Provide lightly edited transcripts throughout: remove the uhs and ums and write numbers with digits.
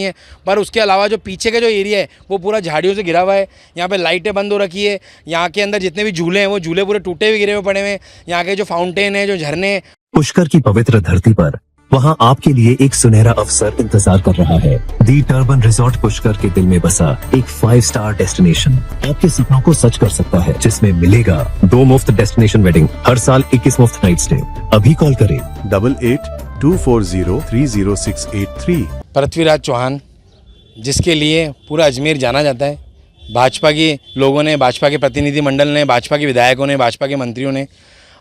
है, पर उसके अलावा जो पीछे का जो एरिया है वो पूरा झाड़ियों से घिरा हुआ है। यहाँ पे लाइटें बंद हो रखी है, यहाँ के अंदर जितने भी झूले हैं वो झूले पूरे टूटे हुए गिरे हुए पड़े हुए हैं। यहाँ के जो फाउंटेन है, जो झरने हैं, पुष्कर की पवित्र धरती पर वहां आपके लिए एक सुनहरा अवसर इंतजार कर रहा है। दी टर्बन रिजॉर्ट पुष्कर के दिल में बसा एक 5 स्टार डेस्टिनेशन आपके सपनों को सच कर सकता है, जिसमें मिलेगा 2 मुफ्त डेस्टिनेशन वेडिंग, हर साल 21 मुफ्त नाइट स्टे। अभी कॉल करें 8824030683। पृथ्वीराज चौहान, जिसके लिए पूरा अजमेर जाना जाता है। भाजपा के लोगों ने, भाजपा के प्रतिनिधिमंडल ने, भाजपा के विधायकों ने, भाजपा के मंत्रियों ने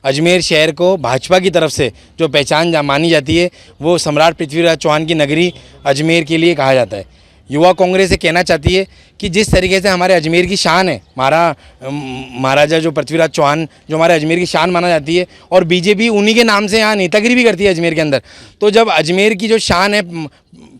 अजमेर शहर को भाजपा की तरफ से जो पहचान मानी जाती है वो सम्राट पृथ्वीराज चौहान की नगरी अजमेर के लिए कहा जाता है। युवा कांग्रेस से कहना चाहती है कि जिस तरीके से हमारे अजमेर की शान है, महाराजा जो पृथ्वीराज चौहान जो हमारे अजमेर की शान माना जाती है, और बीजेपी उन्हीं के नाम से यहाँ नेतागिरी भी करती है अजमेर के अंदर। तो जब अजमेर की जो शान है,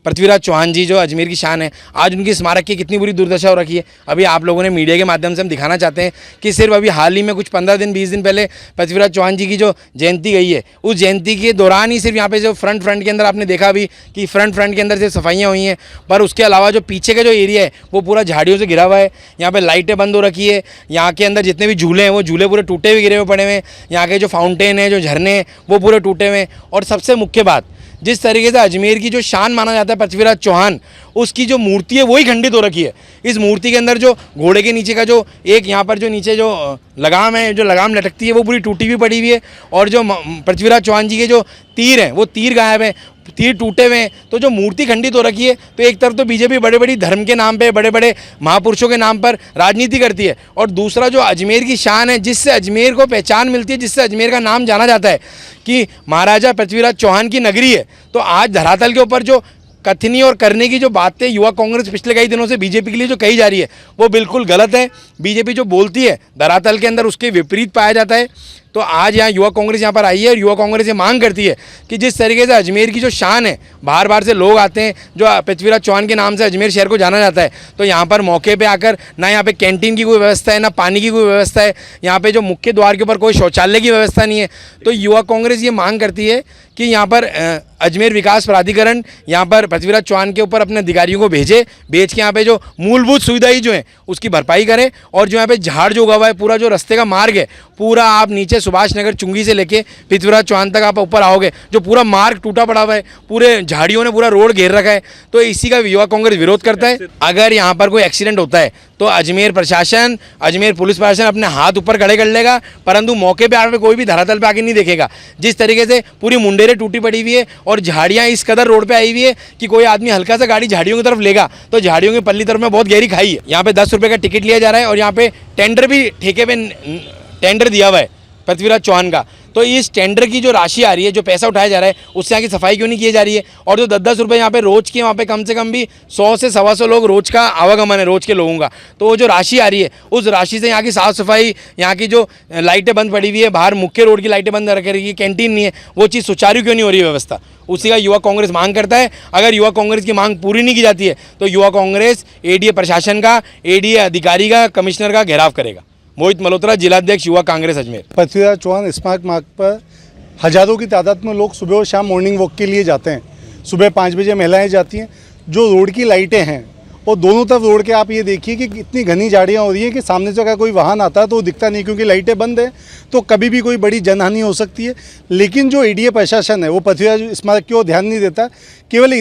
पृथ्वीराज चौहान जी जो अजमेर की शान है, आज उनकी स्मारक की कितनी बुरी दुर्दशा हो रखी है। अभी आप लोगों ने मीडिया के माध्यम से हम दिखाना चाहते हैं कि सिर्फ अभी हाल ही में कुछ 15 दिन 20 दिन पहले पृथ्वीराज चौहान जी की जो जयंती गई है, उस जयंती के दौरान ही सिर्फ यहाँ पे जो फ्रंट के अंदर आपने देखा अभी कि फ्रंट के अंदर सिर्फ सफाइयाँ हुई हैं, पर उसके अलावा जो पीछे का जो एरिया है वो पूरा झाड़ियों से घिरा हुआ है। यहाँ पे लाइटें बंद हो रखी है, यहाँ के अंदर जितने भी झूले हैं वो झूले पूरे टूटे हुए गिरे हुए पड़े हुए हैं। यहाँ के जो फाउंटेन है, जो झरने हैं, वो पूरे टूटे हुए हैं। और सबसे मुख्य बात, जिस तरीके से अजमेर की जो शान माना जाता है पृथ्वीराज चौहान, उसकी जो मूर्ति है वही खंडित हो रखी है। इस मूर्ति के अंदर जो घोड़े के नीचे का जो एक यहाँ पर जो नीचे जो लगाम है, जो लगाम लटकती है, वो पूरी टूटी हुई पड़ी हुई है। और जो पृथ्वीराज चौहान जी के जो तीर हैं वो तीर गायब हैं, तीर टूटे हुए हैं। तो जो मूर्ति खंडित हो रखी है, तो एक तरफ तो बीजेपी बड़े बड़ी धर्म के नाम पे, बड़े बड़े महापुरुषों के नाम पर राजनीति करती है, और दूसरा जो अजमेर की शान है, जिससे अजमेर को पहचान मिलती है, जिससे अजमेर का नाम जाना जाता है कि महाराजा पृथ्वीराज चौहान की नगरी है, तो आज धरातल के ऊपर जो कथनी और करने की जो बातें युवा कांग्रेस पिछले कई दिनों से बीजेपी के लिए जो कही जा रही है वो बिल्कुल गलत है। बीजेपी जो बोलती है धरातल के अंदर उसके विपरीत पाया जाता है। तो आज यहाँ युवा कांग्रेस यहाँ पर आई है और युवा कांग्रेस ये मांग करती है कि जिस तरीके से अजमेर की जो शान है, बाहर बाहर से लोग आते हैं, जो पृथ्वीराज चौहान के नाम से अजमेर शहर को जाना जाता है, तो यहाँ पर मौके पे आकर ना यहाँ पे कैंटीन की कोई व्यवस्था है, ना पानी की कोई व्यवस्था है, यहाँ पे जो मुख्य द्वार के ऊपर कोई शौचालय की व्यवस्था नहीं है। तो युवा कांग्रेस ये मांग करती है कि यहाँ पर अजमेर विकास प्राधिकरण यहाँ पर पृथ्वीराज चौहान के ऊपर अपने अधिकारियों को भेज के यहाँ पे जो मूलभूत सुविधाएं जो हैं उसकी भरपाई करें। और जो यहाँ पे झाड़ जो उगा हुआ है, पूरा जो रास्ते का मार्ग है, पूरा आप नीचे सुभाष नगर चुंगी से लेके पृथ्वीराज चौहान तक आप ऊपर आओगे, जो पूरा मार्ग टूटा पड़ा हुआ है, पूरे झाड़ियों ने पूरा रोड घेर रखा है। तो इसी का युवा कांग्रेस विरोध करता है। अगर यहाँ पर कोई एक्सीडेंट होता है तो अजमेर प्रशासन, अजमेर पुलिस प्रशासन अपने हाथ ऊपर खड़े कर लेगा, परंतु मौके पे आकर कोई भी धरातल पे आके नहीं देखेगा। जिस तरीके से पूरी मुंडेरें टूटी पड़ी हुई है और झाड़ियाँ इस कदर रोड पे आई हुई है कि कोई आदमी हल्का सा गाड़ी झाड़ियों की तरफ लेगा तो झाड़ियों की पल्ली तरफ में बहुत गहरी खाई है। यहाँ पे 10 रुपये का टिकट लिया जा रहा है और यहाँ पे टेंडर भी ठेके पे टेंडर दिया हुआ है पृथ्वीराज चौहान का। तो इस टेंडर की जो राशि आ रही है, जो पैसा उठाया जा रहा है, उससे यहाँ की सफाई क्यों नहीं की जा रही है? और जो 10-10 रुपये यहाँ पे रोज़ के, वहाँ पे कम से कम भी 100 से 125 लोग रोज़ का आवागमन है, रोज़ के लोगों का। तो वो जो राशि आ रही है, उस राशि से यहाँ की साफ़ सफाई, यहाँ की जो लाइटें बंद पड़ी हुई है, बाहर मुख्य रोड की लाइटें बंद रखी है, कैंटीन नहीं है, वो चीज़ सुचारू क्यों नहीं हो रही है व्यवस्था? उसी का युवा कांग्रेस मांग करता है। अगर युवा कांग्रेस की मांग पूरी नहीं की जाती है तो युवा कांग्रेस एडीए प्रशासन का, एडीए अधिकारी का, कमिश्नर का घेराव करेगा। मोहित मल्होत्रा, जिलाध्यक्ष युवा कांग्रेस अजमेर। पृथ्वीराज चौहान स्मारक मार्ग पर हज़ारों की तादाद में लोग सुबह और शाम मॉर्निंग वॉक के लिए जाते हैं। सुबह 5 बजे महिलाएं जाती हैं। जो रोड की लाइटें हैं और दोनों तरफ रोड के, आप ये देखिए कि इतनी घनी झाड़ियाँ हो रही हैं कि सामने से अगर कोई वाहन आता है तो वो दिखता नहीं, क्योंकि लाइटें बंद है, तो कभी भी कोई बड़ी जनहानि हो सकती है। लेकिन जो एडीए प्रशासन है वो पृथ्वीराज स्मारक की ओर ध्यान नहीं देता। केवल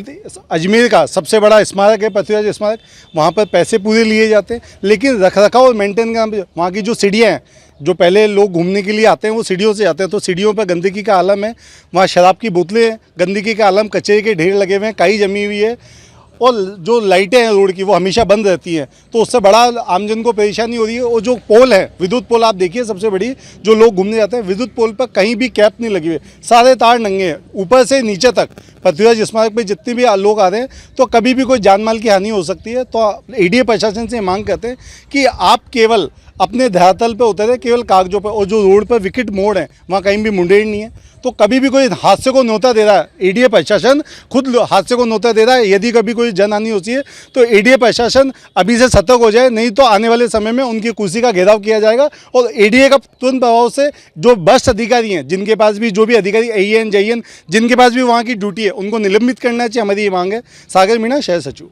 अजमेर का सबसे बड़ा स्मारक है पृथ्वीराज स्मारक, वहाँ पर पैसे पूरे लिए जाते हैं, लेकिन रखरखाव और मेंटेन का, वहाँ की जो सीढ़ियाँ हैं, जो पहले लोग घूमने के लिए आते हैं वो सीढ़ियों से आते हैं, तो सीढ़ियों पर गंदगी का आलम है। वहाँ शराब की बोतलें हैं, गंदगी का आलम, कचरे के ढेर लगे हुए हैं, काई जमी हुई है, और जो लाइटें हैं रोड की वो हमेशा बंद रहती हैं। तो उससे बड़ा आमजन को परेशानी हो रही है। और जो पोल है, विद्युत पोल आप देखिए सबसे बड़ी, जो लोग घूमने जाते हैं, विद्युत पोल पर कहीं भी कैप नहीं लगी हुई, सारे तार नंगे हैं ऊपर से नीचे तक। पृथ्वीराज स्मारक पे जितने भी लोग आ रहे हैं तो कभी भी कोई जान माल की हानि हो सकती है। तो एडीए प्रशासन से मांग करते हैं कि आप केवल अपने धरातल पे उतरे, केवल कागजों पर, और जो रोड पर विकेट मोड़ है वहाँ कहीं भी मुंडेर नहीं है। तो कभी भी कोई हादसे को न्योता दे रहा है, एडीए प्रशासन खुद हादसे को न्योता दे रहा है। यदि कभी कोई जनहानि होती है तो एडीए प्रशासन अभी से सतर्क हो जाए, नहीं तो आने वाले समय में उनकी कुर्सी का घेराव किया जाएगा। और एडीए का तुरंत प्रभाव से जो भ्रष्ट अधिकारी हैं, जिनके पास भी, जो भी अधिकारी AN JN जिनके पास भी वहाँ की ड्यूटी है, उनको निलंबित करना चाहिए, हमारी ये मांग है। सागर मीणा, शहर सचिव।